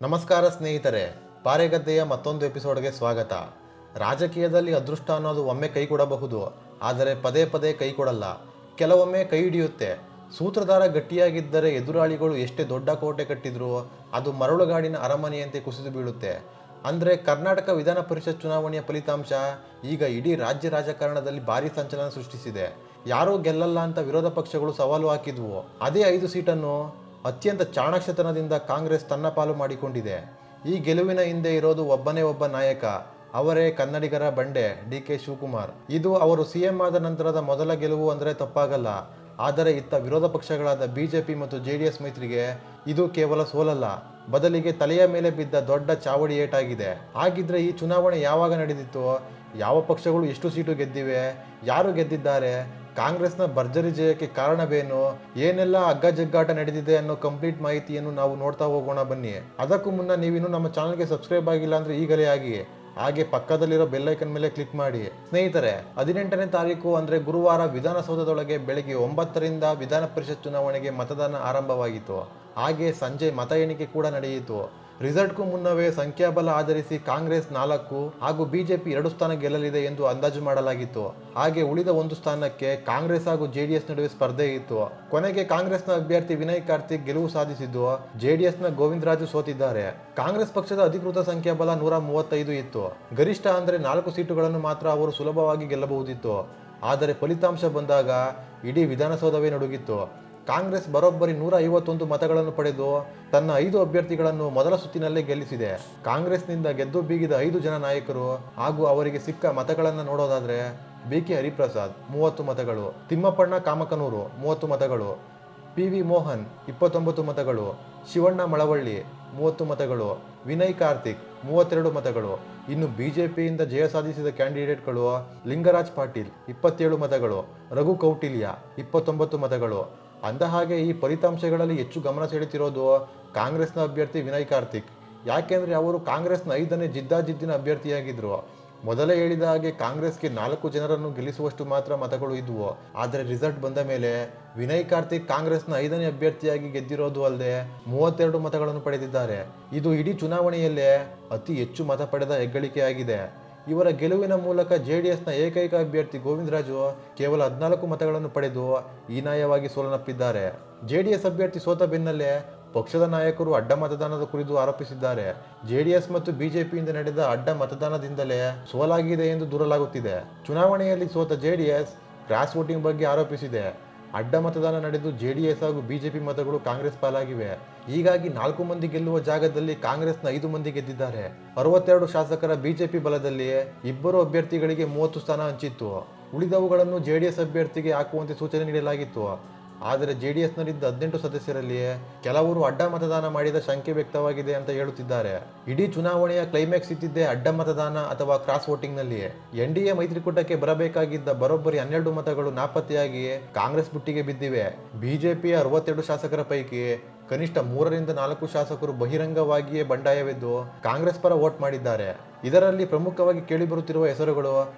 ನಮಸ್ಕಾರ ಸ್ನೇಹಿತರೆ, ಪಾರೆಗದ್ದೆಯ ಮತ್ತೊಂದು ಎಪಿಸೋಡ್ಗೆ ಸ್ವಾಗತ. ರಾಜಕೀಯದಲ್ಲಿ ಅದೃಷ್ಟ ಅನ್ನೋದು ಒಮ್ಮೆ ಕೈ ಕೊಡಬಹುದು, ಆದರೆ ಪದೇ ಪದೇ ಕೈ ಕೊಡಲ್ಲ. ಕೆಲವೊಮ್ಮೆ ಕೈ ಹಿಡಿಯುತ್ತೆ. ಸೂತ್ರಧಾರ ಗಟ್ಟಿಯಾಗಿದ್ದರೆ ಎದುರಾಳಿಗಳು ಎಷ್ಟೇ ದೊಡ್ಡ ಕೋಟೆ ಕಟ್ಟಿದ್ರೂ ಅದು ಮರಳುಗಾಡಿನ ಅರಮನೆಯಂತೆ ಕುಸಿದು ಬೀಳುತ್ತೆ. ಅಂದರೆ ಕರ್ನಾಟಕ ವಿಧಾನ ಪರಿಷತ್ ಚುನಾವಣೆಯ ಫಲಿತಾಂಶ ಈಗ ಇಡೀ ರಾಜ್ಯ ರಾಜಕಾರಣದಲ್ಲಿ ಭಾರಿ ಸಂಚಲನ ಸೃಷ್ಟಿಸಿದೆ. ಯಾರೂ ಗೆಲ್ಲಲ್ಲ ಅಂತ ವಿರೋಧ ಪಕ್ಷಗಳು ಸವಾಲು ಹಾಕಿದ್ವು. ಅದೇ 5 ಸೀಟನ್ನು ಅತ್ಯಂತ ಚಾಣಾಕ್ಷತನದಿಂದ ಕಾಂಗ್ರೆಸ್ ತನ್ನ ಪಾಲು ಮಾಡಿಕೊಂಡಿದೆ. ಈ ಗೆಲುವಿನ ಹಿಂದೆ ಇರೋದು ಒಬ್ಬನೇ ಒಬ್ಬ ನಾಯಕ, ಅವರೇ ಕನ್ನಡಿಗರ ಬಂಡೆ ಡಿ.ಕೆ. ಶಿವಕುಮಾರ್. ಇದು ಅವರು ಸಿಎಂ ಆದ ನಂತರದ ಮೊದಲ ಗೆಲುವು ಅಂದರೆ ತಪ್ಪಾಗಲ್ಲ. ಆದರೆ ಇತ್ತ ವಿರೋಧ ಪಕ್ಷಗಳಾದ ಬಿಜೆಪಿ ಮತ್ತು ಜೆಡಿಎಸ್ ಮೈತ್ರಿಗೆ ಇದು ಕೇವಲ ಸೋಲಲ್ಲ, ಬದಲಿಗೆ ತಲೆಯ ಮೇಲೆ ಬಿದ್ದ ದೊಡ್ಡ ಚಾವಡಿ ಏಟಾಗಿದೆ. ಹಾಗಿದ್ರೆ ಈ ಚುನಾವಣೆ ಯಾವಾಗ ನಡೆದಿತ್ತು, ಯಾವ ಪಕ್ಷಗಳು ಎಷ್ಟು ಸೀಟು ಗೆದ್ದಿವೆ, ಯಾರು ಗೆದ್ದಿದ್ದಾರೆ, ಕಾಂಗ್ರೆಸ್ನ ಭರ್ಜರಿ ಜಯಕ್ಕೆ ಕಾರಣವೇನು, ಏನೆಲ್ಲ ಅಗ್ಗಜಗ್ಗಾಟ ನಡೆದಿದೆ ಅನ್ನೋ ಕಂಪ್ಲೀಟ್ ಮಾಹಿತಿಯನ್ನು ನಾವು ನೋಡ್ತಾ ಹೋಗೋಣ ಬನ್ನಿ. ಅದಕ್ಕೂ ಮುನ್ನ ನೀವಿನ್ನೂ ನಮ್ಮ ಚಾನಲ್ಗೆ ಸಬ್ಸ್ಕ್ರೈಬ್ ಆಗಿಲ್ಲ ಅಂದರೆ ಈಗಲೇ ಆಗಿ, ಹಾಗೆ ಪಕ್ಕದಲ್ಲಿರೋ ಬೆಲ್ಲೈಕನ್ ಮೇಲೆ ಕ್ಲಿಕ್ ಮಾಡಿ. ಸ್ನೇಹಿತರೆ, 18ನೇ ತಾರೀಕು ಅಂದರೆ ಗುರುವಾರ ವಿಧಾನಸೌಧದೊಳಗೆ ಬೆಳಗ್ಗೆ 9ರಿಂದ ವಿಧಾನ ಪರಿಷತ್ ಚುನಾವಣೆಗೆ ಮತದಾನ ಆರಂಭವಾಗಿತ್ತು. ಹಾಗೆ ಸಂಜೆ ಮತ ಎಣಿಕೆ ಕೂಡ ನಡೆಯಿತು. ರಿಸಲ್ಟ್ಗೂ ಮುನ್ನವೇ ಸಂಖ್ಯಾಬಲ ಆಧರಿಸಿ ಕಾಂಗ್ರೆಸ್ 4 ಹಾಗೂ ಬಿಜೆಪಿ 2 ಸ್ಥಾನ ಗೆಲ್ಲಲಿದೆ ಎಂದು ಅಂದಾಜು ಮಾಡಲಾಗಿತ್ತು. ಹಾಗೆ ಉಳಿದ 1 ಸ್ಥಾನಕ್ಕೆ ಕಾಂಗ್ರೆಸ್ ಹಾಗೂ ಜೆಡಿಎಸ್ ನಡುವೆ ಸ್ಪರ್ಧೆ ಇತ್ತು. ಕೊನೆಗೆ ಕಾಂಗ್ರೆಸ್ನ ಅಭ್ಯರ್ಥಿ ವಿನಯ್ ಕಾರ್ತಿಕ್ ಗೆಲುವು ಸಾಧಿಸಿದ್ದು, ಜೆಡಿಎಸ್ನ ಗೋವಿಂದರಾಜು ಸೋತಿದ್ದಾರೆ. ಕಾಂಗ್ರೆಸ್ ಪಕ್ಷದ ಅಧಿಕೃತ ಸಂಖ್ಯಾಬಲ 135 ಇತ್ತು. ಗರಿಷ್ಠ ಅಂದರೆ 4 ಸೀಟುಗಳನ್ನು ಮಾತ್ರ ಅವರು ಸುಲಭವಾಗಿ ಗೆಲ್ಲಬಹುದಿತ್ತು. ಆದರೆ ಫಲಿತಾಂಶ ಬಂದಾಗ ಇಡೀ ವಿಧಾನಸೌಧವೇ ನಡುಗಿತ್ತು. ಕಾಂಗ್ರೆಸ್ ಬರೋಬ್ಬರಿ 151 ಮತಗಳನ್ನು ಪಡೆದು ತನ್ನ 5 ಅಭ್ಯರ್ಥಿಗಳನ್ನು ಮೊದಲ ಸುತ್ತಿನಲ್ಲೇ ಗೆಲ್ಲಿಸಿದೆ. ಕಾಂಗ್ರೆಸ್ನಿಂದ ಗೆದ್ದು ಬೀಗಿದ 5 ಜನ ನಾಯಕರು ಹಾಗೂ ಅವರಿಗೆ ಸಿಕ್ಕ ಮತಗಳನ್ನು ನೋಡೋದಾದ್ರೆ, ಬಿ.ಕೆ. ಹರಿಪ್ರಸಾದ್ 30 ಮತಗಳು, ತಿಮ್ಮಪ್ಪಣ್ಣ ಕಾಮಕನೂರು 30 ಮತಗಳು, ಪಿ.ವಿ. ಮೋಹನ್ 29 ಮತಗಳು, ಶಿವಣ್ಣ ಮಳವಳ್ಳಿ 30 ಮತಗಳು, ವಿನಯ್ ಕಾರ್ತಿಕ್ 32 ಮತಗಳು. ಇನ್ನು ಬಿಜೆಪಿಯಿಂದ ಜಯ ಸಾಧಿಸಿದ ಕ್ಯಾಂಡಿಡೇಟ್ಗಳು ಲಿಂಗರಾಜ್ ಪಾಟೀಲ್ 27 ಮತಗಳು, ರಘು ಕೌಟಿಲ್ಯ 29 ಮತಗಳು. ಅಂದಹಾಗೆ ಈ ಫಲಿತಾಂಶಗಳಲ್ಲಿ ಹೆಚ್ಚು ಗಮನ ಸೆಳೆತಿರೋದು ಕಾಂಗ್ರೆಸ್ನ ಅಭ್ಯರ್ಥಿ ವಿನಯ್ ಕಾರ್ತಿಕ್. ಯಾಕೆಂದರೆ ಅವರು ಕಾಂಗ್ರೆಸ್ನ 5ನೇ ಜಿದ್ದಾಜಿದ್ದಿನ ಅಭ್ಯರ್ಥಿಯಾಗಿದ್ದರು. ಮೊದಲೇ ಹೇಳಿದ ಹಾಗೆ ಕಾಂಗ್ರೆಸ್ಗೆ 4 ಜನರನ್ನು ಗೆಲ್ಲಿಸುವಷ್ಟು ಮಾತ್ರ ಮತಗಳು ಇದ್ವು. ಆದರೆ ರಿಸಲ್ಟ್ ಬಂದ ಮೇಲೆ ವಿನಯ್ ಕಾರ್ತಿಕ್ ಕಾಂಗ್ರೆಸ್ನ 5ನೇ ಅಭ್ಯರ್ಥಿಯಾಗಿ ಗೆದ್ದಿರೋದು ಅಲ್ಲದೆ 32 ಮತಗಳನ್ನು ಪಡೆದಿದ್ದಾರೆ. ಇದು ಇಡೀ ಚುನಾವಣೆಯಲ್ಲೇ ಅತಿ ಹೆಚ್ಚು ಮತ ಪಡೆದ ಹೆಗ್ಗಳಿಕೆಯಾಗಿದೆ. ಇವರ ಗೆಲುವಿನ ಮೂಲಕ ಜೆಡಿಎಸ್ನ ಏಕೈಕ ಅಭ್ಯರ್ಥಿ ಗೋವಿಂದರಾಜು ಕೇವಲ 14 ಮತಗಳನ್ನು ಪಡೆದು ಹೀನಾಯವಾಗಿ ಸೋಲನ್ನಪ್ಪಿದ್ದಾರೆ. ಜೆಡಿಎಸ್ ಅಭ್ಯರ್ಥಿ ಸೋತ ಬೆನ್ನಲ್ಲೇ ಪಕ್ಷದ ನಾಯಕರು ಅಡ್ಡ ಮತದಾನದ ಕುರಿತು ಆರೋಪಿಸಿದ್ದಾರೆ. ಜೆಡಿಎಸ್ ಮತ್ತು ಬಿಜೆಪಿಯಿಂದ ನಡೆದ ಅಡ್ಡ ಮತದಾನದಿಂದಲೇ ಸೋಲಾಗಿದೆ ಎಂದು ದೂರಲಾಗುತ್ತಿದೆ. ಚುನಾವಣೆಯಲ್ಲಿ ಸೋತ ಜೆಡಿಎಸ್ ಕ್ರಾಸ್ ವೋಟಿಂಗ್ ಬಗ್ಗೆ ಆರೋಪಿಸಿದೆ. ಅಡ್ಡ ಮತದಾನ ನಡೆದು ಜೆಡಿಎಸ್ ಹಾಗೂ ಬಿಜೆಪಿ ಮತಗಳು ಕಾಂಗ್ರೆಸ್ ಪಾಲಾಗಿವೆ. ಹೀಗಾಗಿ 4 ಮಂದಿ ಗೆಲ್ಲುವ ಜಾಗದಲ್ಲಿ ಕಾಂಗ್ರೆಸ್ನ 5 ಮಂದಿ ಗೆದ್ದಿದ್ದಾರೆ. 62 ಶಾಸಕರ ಬಿಜೆಪಿ ಬಲದಲ್ಲಿ 2 ಅಭ್ಯರ್ಥಿಗಳಿಗೆ 30 ಸ್ಥಾನ ಹಂಚಿತ್ತು. ಉಳಿದವುಗಳನ್ನು ಜೆಡಿಎಸ್ ಅಭ್ಯರ್ಥಿಗೆ ಹಾಕುವಂತೆ ಸೂಚನೆ ನೀಡಲಾಗಿತ್ತು. ಆದರೆ ಜೆಡಿಎಸ್ನಲ್ಲಿದ್ದ 18 ಸದಸ್ಯರಲ್ಲಿ ಕೆಲವರು ಅಡ್ಡ ಮತದಾನ ಮಾಡಿದ ಶಂಕೆ ವ್ಯಕ್ತವಾಗಿದೆ ಅಂತ ಹೇಳುತ್ತಿದ್ದಾರೆ. ಇಡೀ ಚುನಾವಣೆಯ ಕ್ಲೈಮ್ಯಾಕ್ಸ್ ಇದ್ದಿದ್ದೇ ಅಡ್ಡ ಮತದಾನ ಅಥವಾ ಕ್ರಾಸ್ ವೋಟಿಂಗ್ನಲ್ಲಿ. ಎನ್ಡಿಎ ಮೈತ್ರಿಕೂಟಕ್ಕೆ ಬರಬೇಕಾಗಿದ್ದ ಬರೋಬ್ಬರಿ 12 ಮತಗಳು ನಾಪತ್ತೆಯಾಗಿ ಕಾಂಗ್ರೆಸ್ ಬುಟ್ಟಿಗೆ ಬಿದ್ದಿವೆ. ಬಿಜೆಪಿಯ 62 ಶಾಸಕರ ಪೈಕಿ ಕನಿಷ್ಠ 3ರಿಂದ 4 ಶಾಸಕರು ಬಹಿರಂಗವಾಗಿಯೇ ಬಂಡಾಯವೆದ್ದು ಕಾಂಗ್ರೆಸ್ ಪರ ವೋಟ್ ಮಾಡಿದ್ದಾರೆ. ಇದರಲ್ಲಿ ಪ್ರಮುಖವಾಗಿ ಕೇಳಿಬರುತ್ತಿರುವ ಹೆಸರುಗಳು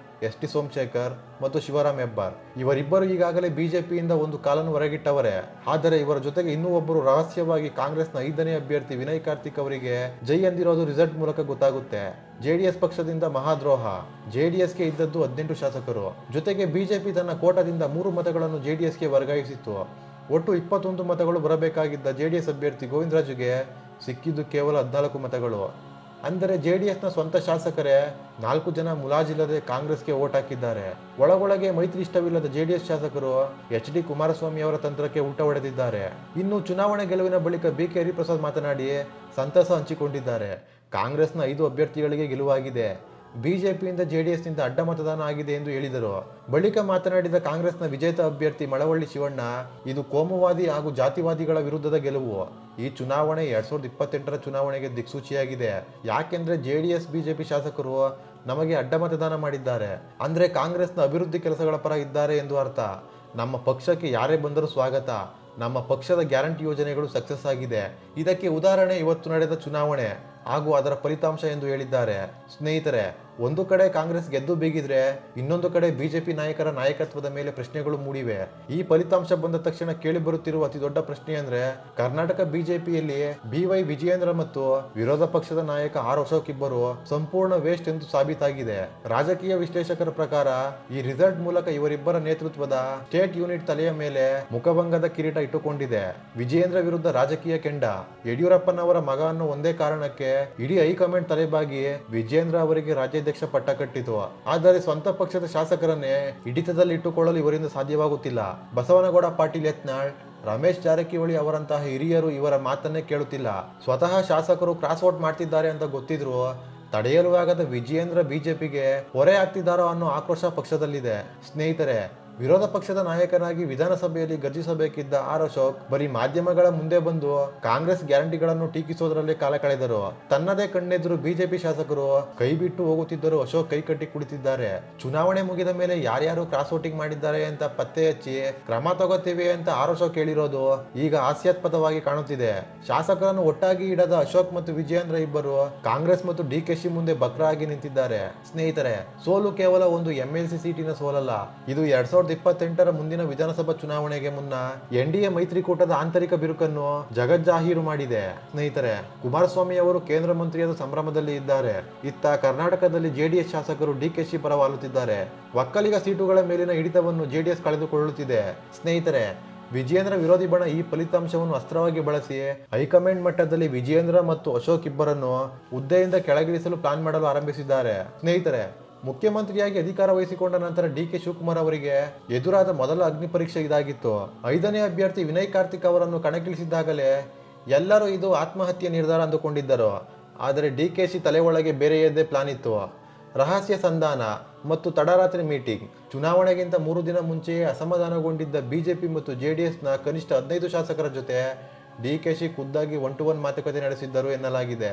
ಎಸ್ ಟಿ ಸೋಮಶೇಖರ್ ಮತ್ತು ಶಿವರಾಮ್ ಹೆಬ್ಬಾರ್. ಇವರಿಬ್ಬರು ಈಗಾಗಲೇ ಬಿಜೆಪಿಯಿಂದ ಒಂದು ಕಾಲನ್ನು ಹೊರಗಿಟ್ಟವರೇ. ಆದರೆ ಇವರ ಜೊತೆಗೆ ಇನ್ನೂ ಒಬ್ಬರು ರಹಸ್ಯವಾಗಿ ಕಾಂಗ್ರೆಸ್ನ 5ನೇ ಅಭ್ಯರ್ಥಿ ವಿನಯ್ ಕಾರ್ತಿಕ್ ಅವರಿಗೆ ಜೈ ಎಂದಿರೋದು ರಿಸಲ್ಟ್ ಮೂಲಕ ಗೊತ್ತಾಗುತ್ತೆ. ಜೆಡಿಎಸ್ ಪಕ್ಷದಿಂದ ಮಹಾದ್ರೋಹ. ಜೆಡಿಎಸ್ಗೆ ಇದ್ದದ್ದು 18 ಶಾಸಕರು. ಜೊತೆಗೆ ಬಿಜೆಪಿ ತನ್ನ ಕೋಟಾದಿಂದ 3 ಮತಗಳನ್ನು ಜೆಡಿಎಸ್ಗೆ ವರ್ಗಾಯಿಸಿತ್ತು. ಒಟ್ಟು 21 ಮತಗಳು ಬರಬೇಕಾಗಿದ್ದ ಜೆಡಿಎಸ್ ಅಭ್ಯರ್ಥಿ ಗೋವಿಂದರಾಜುಗೆ ಸಿಕ್ಕಿದ್ದು ಕೇವಲ 14 ಮತಗಳು. ಅಂದರೆ ಜೆಡಿಎಸ್ನ ಸ್ವಂತ ಶಾಸಕರೇ 4 ಜನ ಮುಲಾಜಿಲ್ಲದೆ ಕಾಂಗ್ರೆಸ್ಗೆ ವೋಟ್ ಹಾಕಿದ್ದಾರೆ. ಒಳಗೊಳಗೆ ಮೈತ್ರಿ ಇಷ್ಟವಿಲ್ಲದ ಜೆಡಿಎಸ್ ಶಾಸಕರು ಎಚ್.ಡಿ. ಕುಮಾರಸ್ವಾಮಿ ಅವರ ತಂತ್ರಕ್ಕೆ ಊಟ ಹೊಡೆದಿದ್ದಾರೆ. ಇನ್ನು ಚುನಾವಣೆ ಗೆಲುವಿನ ಬಳಿಕ ಬಿ.ಕೆ. ಹರಿಪ್ರಸಾದ್ ಮಾತನಾಡಿ ಸಂತಸ ಹಂಚಿಕೊಂಡಿದ್ದಾರೆ. ಕಾಂಗ್ರೆಸ್ನ 5 ಅಭ್ಯರ್ಥಿಗಳಿಗೆ ಗೆಲುವಾಗಿದೆ. ಬಿಜೆಪಿಯಿಂದ ಜೆಡಿಎಸ್ನಿಂದ ಅಡ್ಡ ಮತದಾನ ಆಗಿದೆ ಎಂದು ಹೇಳಿದರು. ಬಳಿಕ ಮಾತನಾಡಿದ ಕಾಂಗ್ರೆಸ್ನ ವಿಜೇತ ಅಭ್ಯರ್ಥಿ ಮಳವಳ್ಳಿ ಶಿವಣ್ಣ, ಇದು ಕೋಮುವಾದಿ ಹಾಗೂ ಜಾತಿವಾದಿಗಳ ವಿರುದ್ಧದ ಗೆಲುವು. ಈ ಚುನಾವಣೆ 2028ರ ಚುನಾವಣೆಗೆ ದಿಕ್ಸೂಚಿಯಾಗಿದೆ. ಯಾಕೆಂದ್ರೆ ಜೆಡಿಎಸ್ ಬಿಜೆಪಿ ಶಾಸಕರು ನಮಗೆ ಅಡ್ಡ ಮತದಾನ ಮಾಡಿದ್ದಾರೆ, ಅಂದ್ರೆ ಕಾಂಗ್ರೆಸ್ನ ಅಭಿವೃದ್ಧಿ ಕೆಲಸಗಳ ಪರ ಇದ್ದಾರೆ ಎಂದು ಅರ್ಥ. ನಮ್ಮ ಪಕ್ಷಕ್ಕೆ ಯಾರೇ ಬಂದರೂ ಸ್ವಾಗತ. ನಮ್ಮ ಪಕ್ಷದ ಗ್ಯಾರಂಟಿ ಯೋಜನೆಗಳು ಸಕ್ಸಸ್ ಆಗಿದೆ. ಇದಕ್ಕೆ ಉದಾಹರಣೆ ಇವತ್ತು ನಡೆದ ಚುನಾವಣೆ ಹಾಗೂ ಅದರ ಫಲಿತಾಂಶ ಎಂದು ಹೇಳಿದ್ದಾರೆ. ಸ್ನೇಹಿತರೆ, ಒಂದು ಕಡೆ ಕಾಂಗ್ರೆಸ್ ಗೆದ್ದು ಬೀಗಿದ್ರೆ ಇನ್ನೊಂದು ಕಡೆ ಬಿಜೆಪಿ ನಾಯಕರ ನಾಯಕತ್ವದ ಮೇಲೆ ಪ್ರಶ್ನೆಗಳು ಮೂಡಿವೆ. ಈ ಫಲಿತಾಂಶ ಬಂದ ತಕ್ಷಣ ಕೇಳಿ ಬರುತ್ತಿರುವ ಅತಿ ದೊಡ್ಡ ಪ್ರಶ್ನೆ ಅಂದ್ರೆ ಕರ್ನಾಟಕ ಬಿಜೆಪಿಯಲ್ಲಿ BY ವಿಜಯೇಂದ್ರ ಮತ್ತು ವಿರೋಧ ಪಕ್ಷದ ನಾಯಕ ಆರ್ ಅಶೋಕ್ ಇಬ್ಬರು ಸಂಪೂರ್ಣ ವೇಸ್ಟ್ ಎಂದು ಸಾಬೀತಾಗಿದೆ. ರಾಜಕೀಯ ವಿಶ್ಲೇಷಕರ ಪ್ರಕಾರ ಈ ರಿಸಲ್ಟ್ ಮೂಲಕ ಇವರಿಬ್ಬರ ನೇತೃತ್ವದ ಸ್ಟೇಟ್ ಯೂನಿಟ್ ತಲೆಯ ಮೇಲೆ ಮುಖಭಂಗದ ಕಿರೀಟ ಇಟ್ಟುಕೊಂಡಿದೆ. ವಿಜಯೇಂದ್ರ ವಿರುದ್ಧ ರಾಜಕೀಯ ಕೆಂಡ. ಯಡಿಯೂರಪ್ಪನವರ ಮಗ ಅನ್ನೋ ಒಂದೇ ಕಾರಣಕ್ಕೆ ಇಡೀ ಹೈಕಮಾಂಡ್ ತಲೆಬಾಗಿ ವಿಜಯೇಂದ್ರ ಅವರಿಗೆ ರಾಜ್ಯಾಧ್ಯಕ್ಷ ಪಟ್ಟ ಕಟ್ಟಿತು. ಆದರೆ ಸ್ವಂತ ಪಕ್ಷದ ಶಾಸಕರನ್ನೇ ಹಿಡಿತದಲ್ಲಿ ಇಟ್ಟುಕೊಳ್ಳಲು ಇವರಿಂದ ಸಾಧ್ಯವಾಗುತ್ತಿಲ್ಲ. ಬಸವನಗೌಡ ಪಾಟೀಲ್ ಯತ್ನಾಳ್, ರಮೇಶ್ ಜಾರಕಿಹೊಳಿ ಅವರಂತಹ ಹಿರಿಯರು ಇವರ ಮಾತನ್ನೇ ಕೇಳುತ್ತಿಲ್ಲ. ಸ್ವತಃ ಶಾಸಕರು ಕ್ರಾಸ್ ಔಟ್ ಮಾಡ್ತಿದ್ದಾರೆ ಅಂತ ಗೊತ್ತಿದ್ರು ತಡೆಯಲು ಆಗದ ವಿಜಯೇಂದ್ರ ಬಿಜೆಪಿಗೆ ಹೊರೆ ಆಗ್ತಿದ್ದಾರೋ ಅನ್ನೋ ಆಕ್ರೋಶ ಪಕ್ಷದಲ್ಲಿದೆ. ಸ್ನೇಹಿತರೆ, ವಿರೋಧ ಪಕ್ಷದ ನಾಯಕನಾಗಿ ವಿಧಾನಸಭೆಯಲ್ಲಿ ಗರ್ಜಿಸಬೇಕಿದ್ದ ಆರ್ ಅಶೋಕ್ ಬರೀ ಮಾಧ್ಯಮಗಳ ಮುಂದೆ ಬಂದು ಕಾಂಗ್ರೆಸ್ ಗ್ಯಾರಂಟಿಗಳನ್ನು ಟೀಕಿಸೋದ್ರಲ್ಲೇ ಕಾಲ ಕಳೆದರು. ತನ್ನದೇ ಕಣ್ಣೆದುರು ಬಿಜೆಪಿ ಶಾಸಕರು ಕೈ ಬಿಟ್ಟು ಹೋಗುತ್ತಿದ್ದರೂ ಅಶೋಕ್ ಕೈ ಕಟ್ಟಿ ಕುಳಿತಿದ್ದಾರೆ. ಚುನಾವಣೆ ಮುಗಿದ ಮೇಲೆ ಯಾರ್ಯಾರು ಕ್ರಾಸ್ ವೋಟಿಂಗ್ ಮಾಡಿದ್ದಾರೆ ಅಂತ ಪತ್ತೆ ಹಚ್ಚಿ ಕ್ರಮ ತಗೋತೀವಿ ಅಂತ ಆರ್ ಅಶೋಕ್ ಹೇಳಿರೋದು ಈಗ ಹಾಸ್ಯಾಸ್ಪದವಾಗಿ ಕಾಣುತ್ತಿದೆ. ಶಾಸಕರನ್ನು ಒಟ್ಟಾಗಿ ಇಡದ ಅಶೋಕ್ ಮತ್ತು ವಿಜಯೇಂದ್ರ ಇಬ್ಬರು ಕಾಂಗ್ರೆಸ್ ಮತ್ತು DKC ಮುಂದೆ ಬಕ್ರಾಗಿ ನಿಂತಿದ್ದಾರೆ. ಸ್ನೇಹಿತರೆ, ಸೋಲು ಕೇವಲ ಒಂದು MLC ಸೀಟಿನ ಸೋಲಲ್ಲ. ಇದು 2028ರ ಮುಂದಿನ ವಿಧಾನಸಭಾ ಚುನಾವಣೆಗೆ ಮುನ್ನ NDA ಮೈತ್ರಿಕೂಟದ ಆಂತರಿಕ ಬಿರುಕನ್ನು ಜಗಜ್ಜಾಹೀರು ಮಾಡಿದೆ. ಸ್ನೇಹಿತರೆ, ಕುಮಾರಸ್ವಾಮಿ ಅವರು ಕೇಂದ್ರ ಮಂತ್ರಿಯಾದ ಸಂಭ್ರಮದಲ್ಲಿ ಇದ್ದಾರೆ. ಇತ್ತ ಕರ್ನಾಟಕದಲ್ಲಿ JDS ಶಾಸಕರು DKC ಪರ ವಾಲುತ್ತಿದ್ದಾರೆ. ಒಕ್ಕಲಿಗ ಸೀಟುಗಳ ಮೇಲಿನ ಹಿಡಿತವನ್ನು JDS ಕಳೆದುಕೊಳ್ಳುತ್ತಿದೆ. ಸ್ನೇಹಿತರೆ, ವಿಜಯೇಂದ್ರ ವಿರೋಧಿ ಬಣ ಈ ಫಲಿತಾಂಶವನ್ನು ಅಸ್ತ್ರವಾಗಿ ಬಳಸಿ ಹೈಕಮಾಂಡ್ ಮಟ್ಟದಲ್ಲಿ ವಿಜಯೇಂದ್ರ ಮತ್ತು ಅಶೋಕ್ ಇಬ್ಬರನ್ನು ಹುದ್ದೆಯಿಂದ ಕೆಳಗಿಳಿಸಲು ಪ್ಲಾನ್ ಮಾಡಲು ಆರಂಭಿಸಿದ್ದಾರೆ. ಸ್ನೇಹಿತರೆ, ಮುಖ್ಯಮಂತ್ರಿಯಾಗಿ ಅಧಿಕಾರ ವಹಿಸಿಕೊಂಡ ನಂತರ DK ಶಿವಕುಮಾರ್ ಅವರಿಗೆ ಎದುರಾದ ಮೊದಲ ಅಗ್ನಿ ಪರೀಕ್ಷೆ ಇದಾಗಿತ್ತು. 5ನೇ ಅಭ್ಯರ್ಥಿ ವಿನಯ್ ಕಾರ್ತಿಕ್ ಅವರನ್ನು ಕಣಕ್ಕಿಳಿಸಿದ್ದಾಗಲೇ ಎಲ್ಲರೂ ಇದು ಆತ್ಮಹತ್ಯೆ ನಿರ್ಧಾರ ಅಂದುಕೊಂಡಿದ್ದರು. ಆದರೆ DKC ತಲೆ ಒಳಗೆ ಬೇರೆಯದ್ದೇ ಪ್ಲಾನ್ ಇತ್ತು. ರಹಸ್ಯ ಸಂಧಾನ ಮತ್ತು ತಡರಾತ್ರಿ ಮೀಟಿಂಗ್. ಚುನಾವಣೆಗಿಂತ 3 ದಿನ ಮುಂಚೆಯೇ ಅಸಮಾಧಾನಗೊಂಡಿದ್ದ ಬಿಜೆಪಿ ಮತ್ತು JDSನ ಕನಿಷ್ಠ 15 ಶಾಸಕರ ಜೊತೆ DKC ಖುದ್ದಾಗಿ 1-to-1 ಮಾತುಕತೆ ನಡೆಸಿದ್ದರು ಎನ್ನಲಾಗಿದೆ.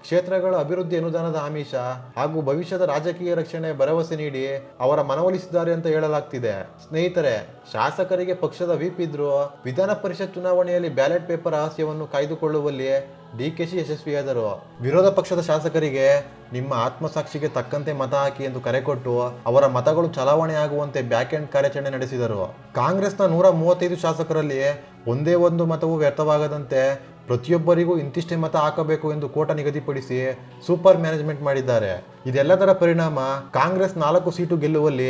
ಕ್ಷೇತ್ರಗಳ ಅಭಿವೃದ್ಧಿ ಅನುದಾನದ ಆಮಿಷ ಹಾಗೂ ಭವಿಷ್ಯದ ರಾಜಕೀಯ ರಕ್ಷಣೆ ಭರವಸೆ ನೀಡಿ ಅವರ ಮನವೊಲಿಸಿದ್ದಾರೆ ಅಂತ ಹೇಳಲಾಗ್ತಿದೆ. ಸ್ನೇಹಿತರೆ, ಶಾಸಕರಿಗೆ ಪಕ್ಷದ ವಿಪ್ ಇದ್ರೂ ವಿಧಾನ ಪರಿಷತ್ ಚುನಾವಣೆಯಲ್ಲಿ ಬ್ಯಾಲೆಟ್ ಪೇಪರ್ ರಹಸ್ಯವನ್ನು ಕಾಯ್ದುಕೊಳ್ಳುವಲ್ಲಿ DKC ಯಶಸ್ವಿಯಾದರು. ವಿರೋಧ ಪಕ್ಷದ ಶಾಸಕರಿಗೆ ನಿಮ್ಮ ಆತ್ಮಸಾಕ್ಷಿಗೆ ತಕ್ಕಂತೆ ಮತ ಹಾಕಿ ಎಂದು ಕರೆ ಕೊಟ್ಟು ಅವರ ಮತಗಳು ಚಲಾವಣೆ ಆಗುವಂತೆ ಬ್ಯಾಕ್ ಎಂಡ್ ಕಾರ್ಯಾಚರಣೆ ನಡೆಸಿದರು. ಕಾಂಗ್ರೆಸ್ನ 135 ಶಾಸಕರಲ್ಲಿ ಒಂದೇ ಒಂದು ಮತವು ವ್ಯರ್ಥವಾಗದಂತೆ ಪ್ರತಿಯೊಬ್ಬರಿಗೂ ಇಂತಿಷ್ಟೇ ಮತ ಹಾಕಬೇಕು ಎಂದು ಕೋಟ ನಿಗದಿಪಡಿಸಿ ಸೂಪರ್ ಮ್ಯಾನೇಜ್ಮೆಂಟ್ ಮಾಡಿದ್ದಾರೆ. ಇದೆಲ್ಲದರ ಪರಿಣಾಮ ಕಾಂಗ್ರೆಸ್ 4 ಸೀಟು ಗೆಲ್ಲುವಲ್ಲಿ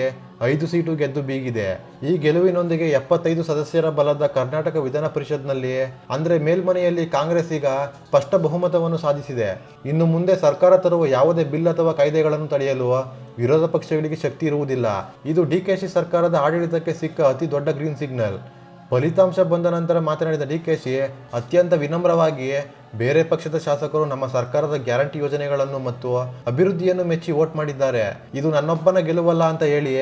5 ಸೀಟು ಗೆದ್ದು ಬೀಗಿದೆ. ಈ ಗೆಲುವಿನೊಂದಿಗೆ 75 ಸದಸ್ಯರ ಬಲದ ಕರ್ನಾಟಕ ವಿಧಾನ ಪರಿಷತ್ನಲ್ಲಿ ಅಂದ್ರೆ ಮೇಲ್ಮನೆಯಲ್ಲಿ ಕಾಂಗ್ರೆಸ್ ಈಗ ಸ್ಪಷ್ಟ ಬಹುಮತವನ್ನು ಸಾಧಿಸಿದೆ. ಇನ್ನು ಮುಂದೆ ಸರ್ಕಾರ ತರುವ ಯಾವುದೇ ಬಿಲ್ ಅಥವಾ ಕಾಯ್ದೆಗಳನ್ನು ತಡೆಯಲು ವಿರೋಧ ಪಕ್ಷಗಳಿಗೆ ಶಕ್ತಿ ಇರುವುದಿಲ್ಲ. ಇದು DKC ಸರ್ಕಾರದ ಆಡಳಿತಕ್ಕೆ ಸಿಕ್ಕ ಅತಿ ದೊಡ್ಡ ಗ್ರೀನ್ ಸಿಗ್ನಲ್. ಫಲಿತಾಂಶ ಬಂದ ನಂತರ ಮಾತನಾಡಿದ DKC ಅತ್ಯಂತ ವಿನಮ್ರವಾಗಿ ಬೇರೆ ಪಕ್ಷದ ಶಾಸಕರು ನಮ್ಮ ಸರ್ಕಾರದ ಗ್ಯಾರಂಟಿ ಯೋಜನೆಗಳನ್ನು ಮತ್ತು ಅಭಿವೃದ್ಧಿಯನ್ನು ಮೆಚ್ಚಿ ವೋಟ್ ಮಾಡಿದ್ದಾರೆ. ಇದು ನನ್ನೊಬ್ಬನ ಗೆಲುವಲ್ಲ ಅಂತ ಹೇಳಿ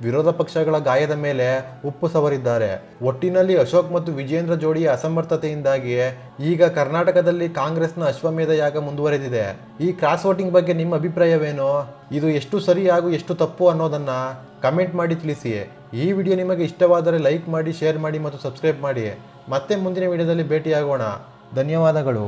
ವಿರೋಧ ಪಕ್ಷಗಳ ಗಾಯದ ಮೇಲೆ ಉಪ್ಪು ಸವರಿದ್ದಾರೆ. ಒಟ್ಟಿನಲ್ಲಿ ಅಶೋಕ್ ಮತ್ತು ವಿಜಯೇಂದ್ರ ಜೋಡಿಯ ಅಸಮರ್ಥತೆಯಿಂದಾಗಿ ಈಗ ಕರ್ನಾಟಕದಲ್ಲಿ ಕಾಂಗ್ರೆಸ್ನ ಅಶ್ವಮೇಧ ಯಾಗ ಮುಂದುವರೆದಿದೆ. ಈ ಕ್ರಾಸ್ ವೋಟಿಂಗ್ ಬಗ್ಗೆ ನಿಮ್ಮ ಅಭಿಪ್ರಾಯವೇನು? ಇದು ಎಷ್ಟು ಸರಿ ಹಾಗೂ ಎಷ್ಟು ತಪ್ಪು ಅನ್ನೋದನ್ನ ಕಮೆಂಟ್ ಮಾಡಿ ತಿಳಿಸಿ. ಈ ವಿಡಿಯೋ ನಿಮಗೆ ಇಷ್ಟವಾದರೆ ಲೈಕ್ ಮಾಡಿ, ಶೇರ್ ಮಾಡಿ ಮತ್ತು ಸಬ್ಸ್ಕ್ರೈಬ್ ಮಾಡಿ. ಮತ್ತೆ ಮುಂದಿನ ವಿಡಿಯೋದಲ್ಲಿ ಭೇಟಿಯಾಗೋಣ. ಧನ್ಯವಾದಗಳು.